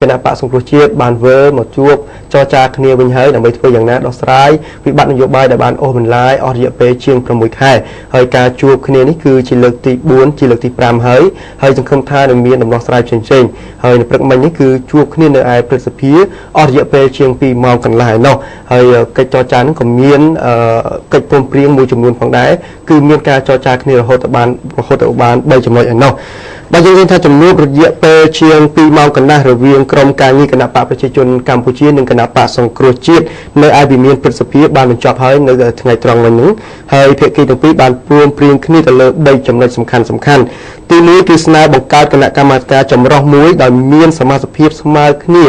គណៈបកសង្គ្រោះជាតិបានធ្វើមកជួបចរចាគ្នាវិញហើយដើម្បីធ្វើយ៉ាងណាដោះស្រាយវិបត្តិនយោបាយដែលបានអូសបន្លាយអស់រយៈពេលជាង6ខែហើយការជួបគ្នានេះគឺជាលើកទី4ជាលើកទី5ហើយសង្ឃឹមថានឹងមានដំណោះស្រាយផ្សេងៗហើយនៅព្រឹកមិញនេះគឺជួបគ្នានៅឯព្រឹទ្ធសភាអស់រយៈពេលជាង2ម៉ោងកន្លះឯណោះហើយកិច្ចចរចានេះក៏មានកិច្ចព្រមព្រៀងមួយចំនួនផងដែរគឺមានការចរចាគ្នារហូតទៅបាន3ចំណុចឯណោះបើយើងឃើញថាចំនួនរយៈពេលជាង2ម៉ោងកន្លះរវាងក្រុមការងារគណៈបកប្រជាជនកម្ពុជានិងគណៈបកសង្គ្រោះជាតិនៅឯវិមានព្រឹទ្ធសភាបានបញ្ចប់ហើយនៅថ្ងៃត្រង់មិញនេះហើយភាគីទាំងពីរបានព្រមព្រៀងគ្នាទៅលើ3ចំណុចសំខាន់ទី1គឺស្នើបង្កើតគណៈកម្មាធិការចម្រុះមួយដោយមានសមាជិកភាពស្មើគ្នា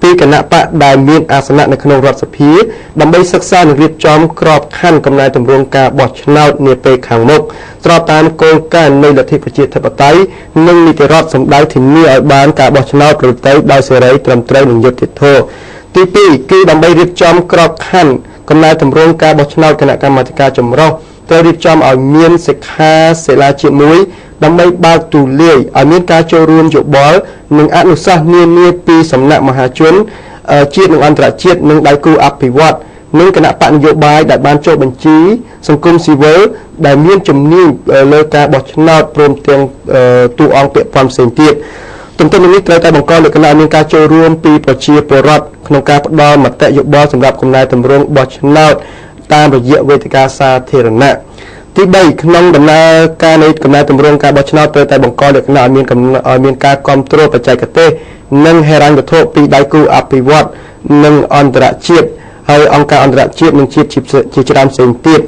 ពីគណៈបកដែលមានអាសនៈនៅក្នុងរដ្ឋសភាដើម្បីសិក្សានិងរៀបចំក្របខ័ណ្ឌកំណែទម្រង់ការបោះឆ្នោតនាពេលខាងមុខស្របតាមគោលការណ៍នៃលទ្ធិប្រជាធិបតេយ្យនិងនីតិរដ្ឋសម្ដៅធានាឲ្យបានការបោះឆ្នោតប្រតិបត្តិដោយសេរីត្រឹមត្រូវនិងយុត្តិធម៌ទី2គឺដើម្បីរៀបចំក្របខ័ណ្ឌកំណែទម្រង់ការបោះឆ្នោតគណៈកម្មាធិការចម្រុះត្រូវរៀបចំឲ្យមានសិក្ខាសាលាជាតិមួយដើម្បីបើកទូលាយឲ្យមានការចូលរួមយោបល់និងអនុសាសន៍នានាពីសំណាក់មហាជនជាតិនិងអន្តរជាតិនិងដៃគូអភិវឌ្ឍន៍និងគណៈបកនយោបាយដែលបានចុះបញ្ជីសង្គមស៊ីវិលដែលមានជំនាញលើការបោះឆ្នោតព្រមទាំងតួអង្គពាក់ព័ន្ធផ្សេងទៀតទន្ទឹមនឹងនេះត្រូវតែបង្កលក្ខណៈមានការចូលរួមពីប្រជាពលរដ្ឋក្នុងការផ្ដល់មតិយោបល់សម្រាប់កំណែទម្រង់បោះឆ្នោតតាមរយៈវេទិកាសាធារណៈទី3ក្នុងដំណើរការនៃកំណែទម្រង់ការបោះឆ្នោតត្រូវតែបង្កលក្ខណៈឲ្យមានការគ្រប់គ្រងបច្ចេកទេសនិងហិរញ្ញវត្ថុពីដៃគូអភិវឌ្ឍន៍និងអន្តរជាតិហើយអង្គការអន្តរជាតិនិងជាតិជាច្រើនផ្សេងទៀត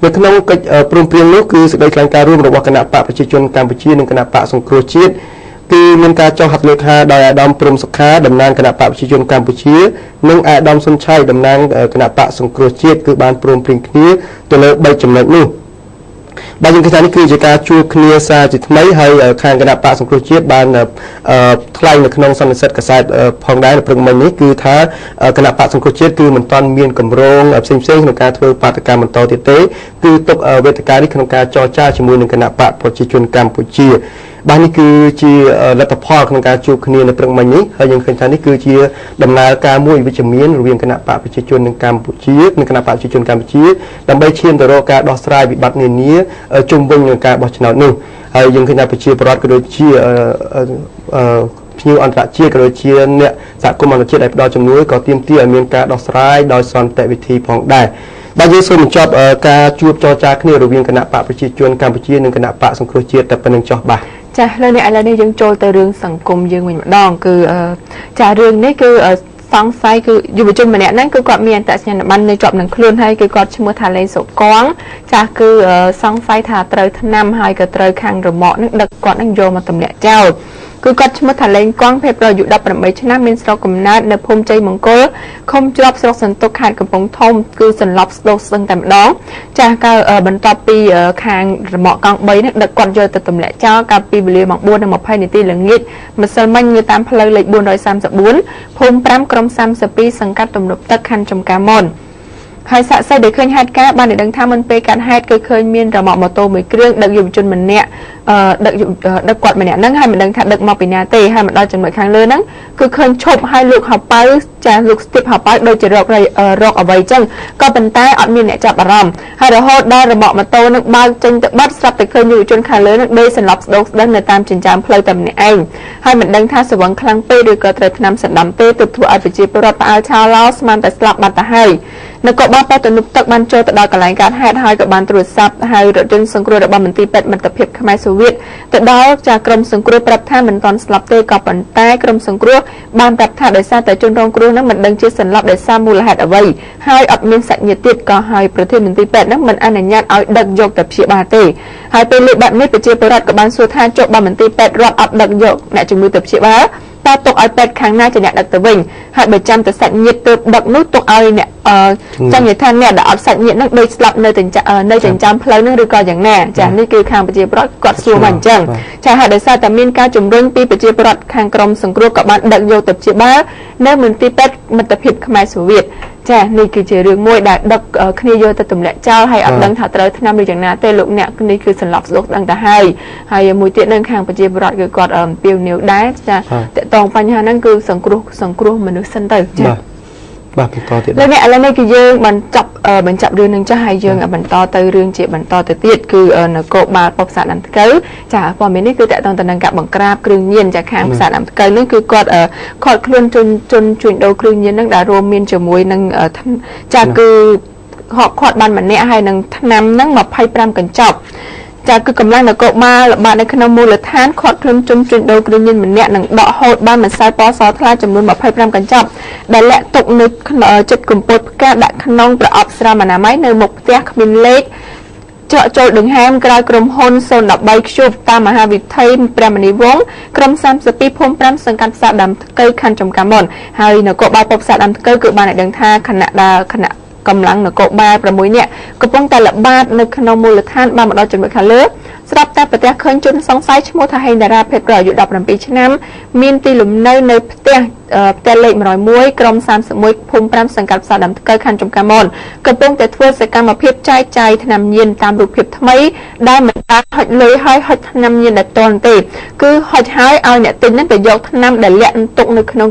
នៅក្នុងកិច្ចព្រមព្រៀងនោះគឺសេចក្តីថ្លែងការណ៍រួមរបស់គណៈបកប្រជាជនកម្ពុជានិងគណៈបកសង្គ្រោះជាតិគឺមានការចុះហត្ថលេខាដោយអាដាមព្រំសុខាតំណាងគណៈបកប្រជាជនកម្ពុជានិងអាដាមសុនឆៃតំណាងគណៈបកសង្គ្រោះជាតិគឺបានព្រមព្រៀងគ្នាទៅលើ3ចំណុចនោះបាទយើងគិតថានេះគឺជាការជួបគ្នាសារជាថ្មីហើយខាងគណៈបកសង្គ្រោះជាតិបានថ្លែងនៅក្នុងសន្និសីទកាសែតផងដែរនៅព្រឹកមិញនេះគឺថាគណៈបកសង្គ្រោះជាតិគឺមិនទាន់មានកម្រងផ្សេងៗក្នុងការធ្វើបាតកម្មបន្តទៀតទេគឺទុកវេទិកានេះក្នុងការចរចាជាមួយនឹងគណៈបកប្រជាជនកម្ពុជាបាទនេះគឺជាលទ្ធផលក្នុងការជួបគ្នានៅព្រឹកមិញនេះហើយយើងឃើញថានេះគឺជាដំណើរការមួយវិជ្ជមានរវាងគណៈបកប្រជាជននិងកម្ពុជានិងគណៈបកប្រជាជនកម្ពុជាដើម្បីឈានទៅរកការដោះស្រាយវិបត្តិនានាជុំវិញនឹងការបោះឆ្នោតនោះហើយយើងឃើញថាប្រជាពលរដ្ឋក៏ដូចជាភ្ញៀវអន្តរជាតិក៏ដូចជាអ្នកសហគមន៍អន្តរជាតិដែលផ្ដល់ជំនួយក៏ទាមទារឲ្យមានការដោះស្រាយដោយសន្តិវិធីផងដែរបាទយើងសូមបញ្ចប់ការជួបចរចាគ្នារវាងគណៈបកប្រជាជនកម្ពុជានិងគណៈបកសង្គ្រោះជាតិតែប៉ុណ្្នឹងចុះបាទចាឥឡូវនេះយើងចូលទៅរឿងសង្គមយើងវិញម្ដងគឺចារឿងនេះគឺសង្ស័យគឺយុវជនម្នាក់ហ្នឹងគឺគាត់មានអត្តសញ្ញាណប័ណ្ណនៅជាប់នឹងខ្លួនហើយគឺគាត់ឈ្មោះថាលេងសុកងចាគឺសង្ស័យថាត្រូវថ្នាំហើយក៏ត្រូវខាងរមាក់នឹងដឹកគាត់នឹងយកមកទម្លាក់ចោលគឺគាត់ឈ្មោះថាលេងកងភេទប្រយុទ្ធ18ឆ្នាំមានស្រុកកំណើតនៅភូមិជ័យមង្គលឃុំច្រប់ស្រុកសន្ទុកខេត្តកំពង់ធំគឺសន្លប់ស្ដោស្ដឹងតែម្ដងចាស់ក៏បន្ទាប់ពីខាងរមាក់កង3នេះដឹកគាត់យកទៅទម្លាក់ចោលកាលពីវេលាម៉ោង 4:20 នាទីល្ងាចម្សិលមិញនៅតាមផ្លូវលេខ 434 ភូមិ 5 ក្រុម 32 សង្កាត់ទំនប់ទឹកខណ្ឌចំការមនហើយសាក់សីដែលឃើញហេតុការណ៍បានដឹងថាមុនពេលកាត់ហេតុគឺឃើញមានរមាក់ម៉ូតូមួយគ្រឿងដឹកយុវជនម្នាក់ដឹកគាត់ម្នាក់ហ្នឹងហើយមិនដឹងថាដឹកមកពីណាទេហើយមកដល់ចំណុចខាងលើហ្នឹងគឺឃើញឈប់ហើយលោកហៅប៉ៅចាលោកស្ទីបហៅប៉ៅដូចជារកអ្វីចឹងក៏ប៉ុន្តែអត់មានអ្នកចាប់អារម្មណ៍ហើយរហូតដល់រមាក់ម៉ូតូហ្នឹងបើកចេញទៅបាត់ស្រាប់តែឃើញយុវជនខាងលើហ្នឹងដេកសន្លប់ស្ដោកស្ដឹងនៅតាមចិញ្ចើមផ្លូវតែម្នាក់ឯងហើយមិនដឹងថាស្រវឹងខ្លាំងពេកឬក៏ត្រូវថ្នាំសណ្ដាំទេទើបធ្វើឲ្យប្រជាពលរដ្ឋផ្អើលឆោឡោស្មានតែស្លាប់បាត់ទៅហើយនៅក៏បានតែទំនប់ទឹកបានចូលទៅដល់កន្លែងកើតហេតុហើយក៏បានទូរស័ព្ទហើយរថយន្តសង្គ្រោះរបស់មន្ទីរពេទ្យមិត្តភាពខ្មែរសូវៀតទៅដល់ចាក្រុមសង្គ្រោះប្រាប់ថាមិនទាន់ស្លាប់ទេក៏ប៉ុន្តែក្រុមសង្គ្រោះបានប្រាប់ថាដោយសារតែជនរងគ្រោះនឹងមិនដឹងជាសន្លប់ដោយសារមូលហេតុអ្វីហើយអត់មានសាច់ញាតិទៀតក៏ហើយប្រធានមន្ទីរពេទ្យនឹងមិនអនុញ្ញាតឲ្យដឹកយកទៅព្យាបាលទេហើយពេលលើកបែបនេះប្រជាពលរដ្ឋក៏បានសួរថាចុះបើមន្ទីរពេទ្យរដ្ឋអត់ដឹកយកអ្នកជំងឺទៅព្យាបាលតើទុកឲ្យពេទ្យខាងណាជាអ្នកដឹកទៅវិញហើយបើចាំតែសាច់ញាតិទៅដឹកនោះទុកឲ្យអ្នកចាំនិយាយថាអ្នកដែលអត់សាច់ញាតិនឹងដេកស្លាប់នៅចិញ្ចើមផ្លូវនឹងឬក៏យ៉ាងណាចានេះគឺខាងប្រជាពលរដ្ឋគាត់សួរមកអញ្ចឹងចាហើយដោយសារតែមានការជំរុញពីប្រជាពលរដ្ឋខាងក្រមសង្គ្រោះក៏បានដឹកយកទៅព្យាបាលនៅមន្ទីរពេទ្យ មិត្តភាពខ្មែរសូវៀតចានេះគឺជារឿងមួយដែលដឹកគ្នាយកទៅទម្លាក់ចោលហើយអត់ដឹងថាត្រូវឆ្នាំឬយ៉ាងណាទេលោកអ្នកនេះគឺសន្លប់ស្ដុកដឹងទៅហើយមួយទៀតនៅខាងប្រជាពលរដ្ឋគឺគាត់ពីវនាវដែរចាតកតងបញ្ហាហ្នឹងគឺសង្គ្រោះមនុស្សសិនទៅចាបាទបន្តទៀតលោកអ្នកឥឡូវនេះគឺយើងបញ្ចប់រឿងនឹងចាស់ហើយយើងបន្តទៅរឿងជាបន្តទៅទៀតគឺនគរបាលប៉ុស្តិ៍ផ្សារដើមថ្កូវចាព័ត៌មាននេះគឺតកតងទៅនឹងការបង្ក្រាបគ្រឿងញៀនចាខាងផ្សារដើមថ្កូវនេះគឺគាត់ខកខ្លួនជនជួញដូរគ្រឿងញៀននឹងដែលរួមមានជាមួយនឹងចាគឺគាត់បានម្នាក់ហើយនឹងថ្នាំនឹង25កញ្ចប់ចាគឺកម្លាំងនគរបាលល្បាតនៅក្នុងមូលដ្ឋានខាត់ខ្លួនជនជួញដូរគ្រឿងញៀនម្នាក់នឹងដកហូតបានម្សៅពណ៌សថ្លាចំនួន25កញ្ចប់ដែលលាក់ទុកនៅចិត្តកំពតផ្កាដាក់ក្នុងប្រអប់ស្រោមអនាម័យនៅមុខផ្ទះគ្មានលេខច្រកចូលដង្ហើមក្រៅក្រុមហ៊ុន013ខ្ជូបតាមមហាវិថីព្រះមនីវង្សក្រុម32ភូមិ5សង្កាត់ផ្សារដើមថ្កូវខណ្ឌចំការមុនហើយនគរបាលផ្សារដើមថ្កូវគឺបានឲ្យដឹងថាគណៈកម្លាំងនគរបាល6នាក់កំពុងតែល្បាតនៅក្នុងមូលដ្ឋានបានមកដល់ចំណុចខាងលើស្រាប់តែប្រទះឃើញជនសង្ស័យឈ្មោះថាហេងតារាភេទប្រុសអាយុ17ឆ្នាំមានទីលំនៅនៅផ្ទះលេខ101ក្រុម31ភូមិ5សង្កាត់ផ្សារដើមថ្កូវខណ្ឌចំការមុនកំពុងតែធ្វើសកម្មភាពចែកចាយថ្នាំញៀនតាមរូបភាពថ្មីដែលមិនបានហុចលុយហើយហុចថ្នាំញៀនដែលតន់ទេគឺហុចហើយឲ្យអ្នកទិញនឹងទៅយកថ្នាំដែលលាក់ទុកនៅក្នុង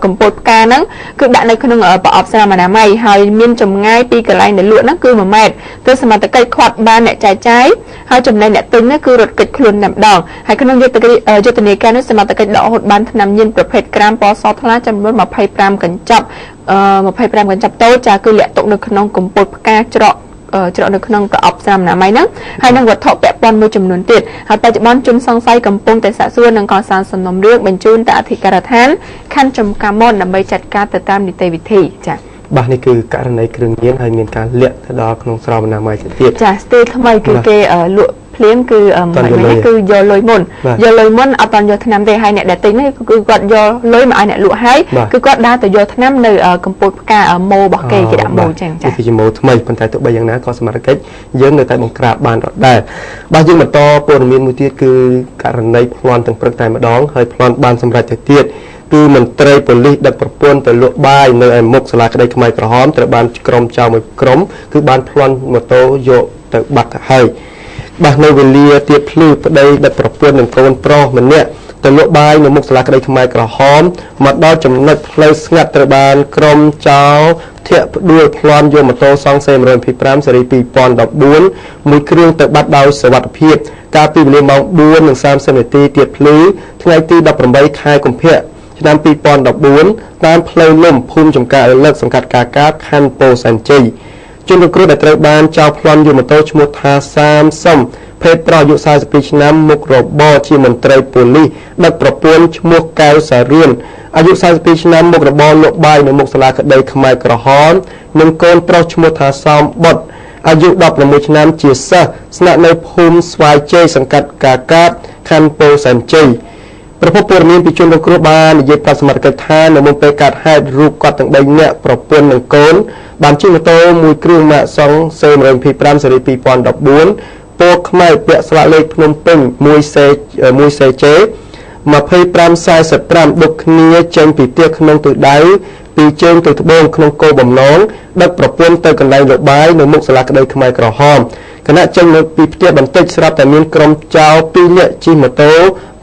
កំពតផ្កាហ្នឹងគឺដាក់នៅក្នុងប្រអប់ស្រោមអនាម័យហើយមានចម្ងាយពីកន្លែងដែលលក់ហ្នឹងគឺ1ម៉ែត្រទើបសមត្ថកិច្ចខាត់បានអ្នកចែកចាយហើយចំណែកអ្នកទិញហ្នឹងគឺរត់គេចខ្លួនតែម្ដងហើយក្នុងយុទ្ធនាការនេះសមត្ថកិច្ចដកហូតបានថ្នាំញៀនប្រភេទក្រាមពណ៌សថ្លាចំនួន25កញ្ចប់25កញ្ចប់តូចចាគឺលាក់ទុកនៅក្នុងកំពតផ្កាច្រកនៅក្នុងប្រអប់ស្រោមអនាម័យហ្នឹងហើយនឹងវត្ថុពាក់ព័ន្ធមួយចំនួនទៀតហើយបច្ចុប្បន្នជនសង្ស័យកំពុងតែសាកសួរនិងកសាងសំណុំរឿងបញ្ជូនទៅអធិការដ្ឋានខណ្ឌចំការមុនដើម្បីចាត់ការទៅតាមនីតិវិធីចាបាទនេះគឺករណីគ្រឿងញៀនហើយមានការលាក់ទៅដល់ក្នុងស្រោមអនាម័យទៀតចាស្ទីលថ្មីគឺគេលក់ភ្លាមគឺគឺយកលុយមុនអត់តន់យកថ្នាំទេហើយអ្នកដែលទិញនេះគឺគាត់យកលុយមកឲ្យអ្នកលក់ហើយគឺគាត់ដើរទៅយកថ្នាំនៅកំពតផ្កាម៉ូរបស់គេគេដាក់ម៉ូចឹងចាគឺជាម៉ូថ្មីប៉ុន្តែទោះបីយ៉ាងណាក៏សមត្ថកិច្ចយើងនៅតែបង្ក្រាបបានដដែលបាទយើងបន្តព័ត៌មានមួយទៀតគឺករណីប្លន់ទាំងព្រឹកតែម្ដងហើយប្លន់បានសម្រេចទៅទៀតគឺមន្ត្រីប៉ូលីសដឹកប្រពន្ធទៅលក់បាយនៅឯមុខសាលាក្តីខ្មែរក្រហមត្រូវបានក្រុមចៅមួយក្រុមគឺបានប្លន់ម៉ូតូយកទៅបាត់ទៅហើយបាទនៅវេលាទៀតភ្លឺប្តីដឹកប្រពន្ធនិងកូនប្រុសម្នាក់ទៅលក់បាយនៅមុខសាលាក្តីខ្មែរក្រហមមកដល់ចំណុចផ្លូវស្ងាត់ត្រូវបានក្រុមចៅធាក់ផ្ដួលប្លន់យកម៉ូតូសង់សេ125ស៊េរី2014មួយគ្រឿងទៅបាត់ដោយសុវត្ថិភាពកាលពីវេលាម៉ោង4:30នាទីទៀតភ្លឺថ្ងៃទី18ខែកុម្ភៈឆ្នាំ2014តាមផ្លូវលំភូមិចំការអលឹកសង្កាត់កាកាបខណ្ឌពោធិ៍សែនជ័យជនរងគ្រោះដែលត្រូវបានចោទប្លន់យកម៉ូតូឈ្មោះថាសាមសុំភេទប្រុសអាយុ42ឆ្នាំមុខរបរជាមន្ត្រីប៉ូលីសដឹកប្រពន្ធឈ្មោះកៅសារឿនអាយុ42ឆ្នាំមុខរបរលក់បាយនៅមុខសាលាក្តីខ្មែរក្រហមនិងកូនប្រុសឈ្មោះថាសំបុតអាយុ16ឆ្នាំជាសិស្សស្នាក់នៅភូមិស្វាយជ័យសង្កាត់កាកាបខណ្ឌពោធិ៍សែនជ័យប្រពន្ធព័ត៌មានពីជនរងគ្រោះបាននិយាយប្រាប់សមត្ថកិច្ចថានៅមុនពេលកើតហេតុរូបគាត់ទាំង3នាក់ប្រពន្ធនិងកូនបានជិះម៉ូតូមួយគ្រឿងម៉ាកសង់សេ125ស៊េរី2014ពណ៌ខ្មៅពាក់ស្លាកលេខភ្នំពេញ1CJ 2545ដុកគ្នាចេញពីផ្ទះក្នុងទិសដៅពីជើងទៅត្បូងក្នុងគោលបំណងដឹកប្រពន្ធទៅកន្លែងលក់បាយនៅមុខសាលាក្តីខ្មែរក្រហមគណៈចេញនៅពីផ្ទះបន្តិចស្រាប់តែមានក្រុមចៅ2នាក់ជិះម៉ូតូ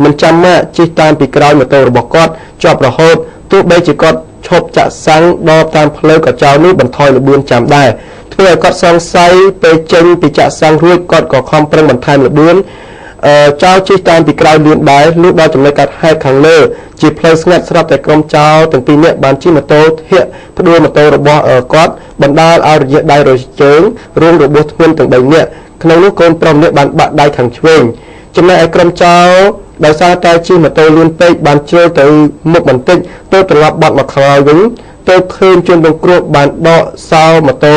មិនចាំម៉ាកជិះតាមពីក្រោយម៉ូតូរបស់គាត់ជាប់រហូតទោះបីជាគាត់ឈប់ចាក់សាំងដល់តាមផ្លូវក៏ចៅនោះបន្ថយល្បឿនចាំដែរធ្វើឲ្យគាត់សង្ស័យពេលចេញពីចាក់សាំងរួចគាត់ក៏ខំប្រឹងបន្ថែមល្បឿនចៅជិះតាមពីក្រោយលឿនដែរលុះដល់ចំណុចកាត់ហេតុខាងលើជាផ្លូវស្ងាត់ស្រាប់តែក្រុមចៅទាំងពីរនាក់បានជិះម៉ូតូធាក់ផ្ដួលម៉ូតូរបស់គាត់បណ្ដាលឲ្យរយៈដៃរយជើងរួមរបួសធ្ងន់ទាំង3នាក់ក្នុងនោះកូនប្រុសម្នាក់បានបាក់ដៃខាងឆ្វេងចំណែកឯក្រុមចៅដោយសារតែជិះម៉ូតូលឿនពេកបានជ្រុលទៅមុខបន្តិចទៅត្រឡប់បាត់មកក្រោយវិញទៅឃើញជនរងគ្រោះបានដកសោម៉ូតូ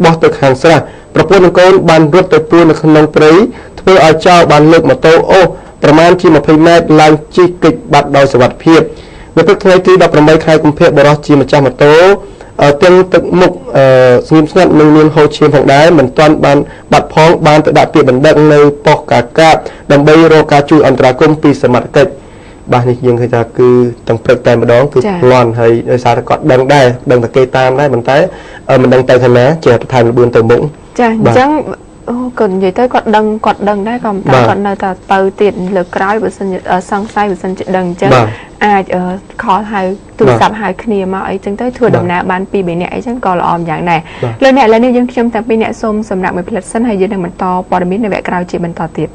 បោះទៅខាងស្រះប្រពន្ធនិងកូនបានរត់ទៅពួននៅក្នុងព្រៃធ្វើឲ្យចៅបានលើកម៉ូតូអូសប្រមាណជា20ម៉ែត្រឡើងជិះគេចបាត់ដោយសុវត្ថិភាពនៅព្រឹកថ្ងៃទី18ខែកុម្ភៈបរិសុទ្ធជាម្ចាស់ម៉ូតូទាំងទឹកមុខស្ងៀមស្ងាត់នឹងមានហូរឈាមផងដែរមិនទាន់បានបាត់ផងបានទៅដាក់ពាក្យបណ្ដឹងនៅប៉ុស្តិ៍កាកាបដើម្បីរកការជួយអន្តរាគមន៍ពីសមត្ថកិច្ច បាទនេះយើងឃើញថាគឺទាំងព្រឹកតែម្ដងគឺប្លន់ហើយដោយសារតែគាត់ដឹងដែរដឹងតែគេតាមដែរប៉ុន្តែមិនដឹងទៅខាងណាជាបន្ថែមលបឿនទៅមុខចាអញ្ចឹងអូគាត់និយាយទៅគាត់ដឹងដែរក៏តែគាត់នៅតែទៅទៀតលើក្រោយបើសិនសង្ស័យបើសិនជាដឹងអញ្ចឹងអាចខលហៅទូរស័ព្ទហៅគ្នាមកអីចឹងទៅធ្វើដំណើរបាន2 3នាក់អីចឹងក៏ល្អម្យ៉ាងដែរលើអ្នកឥឡូវនេះយើងខ្ញុំតាំងពីអ្នកសូមសម្រាប់មួយផ្លិតសិនហើយយើងនឹងបន្តព័ត៌មាននៅវគ្គក្រោយជាបន្តទៀត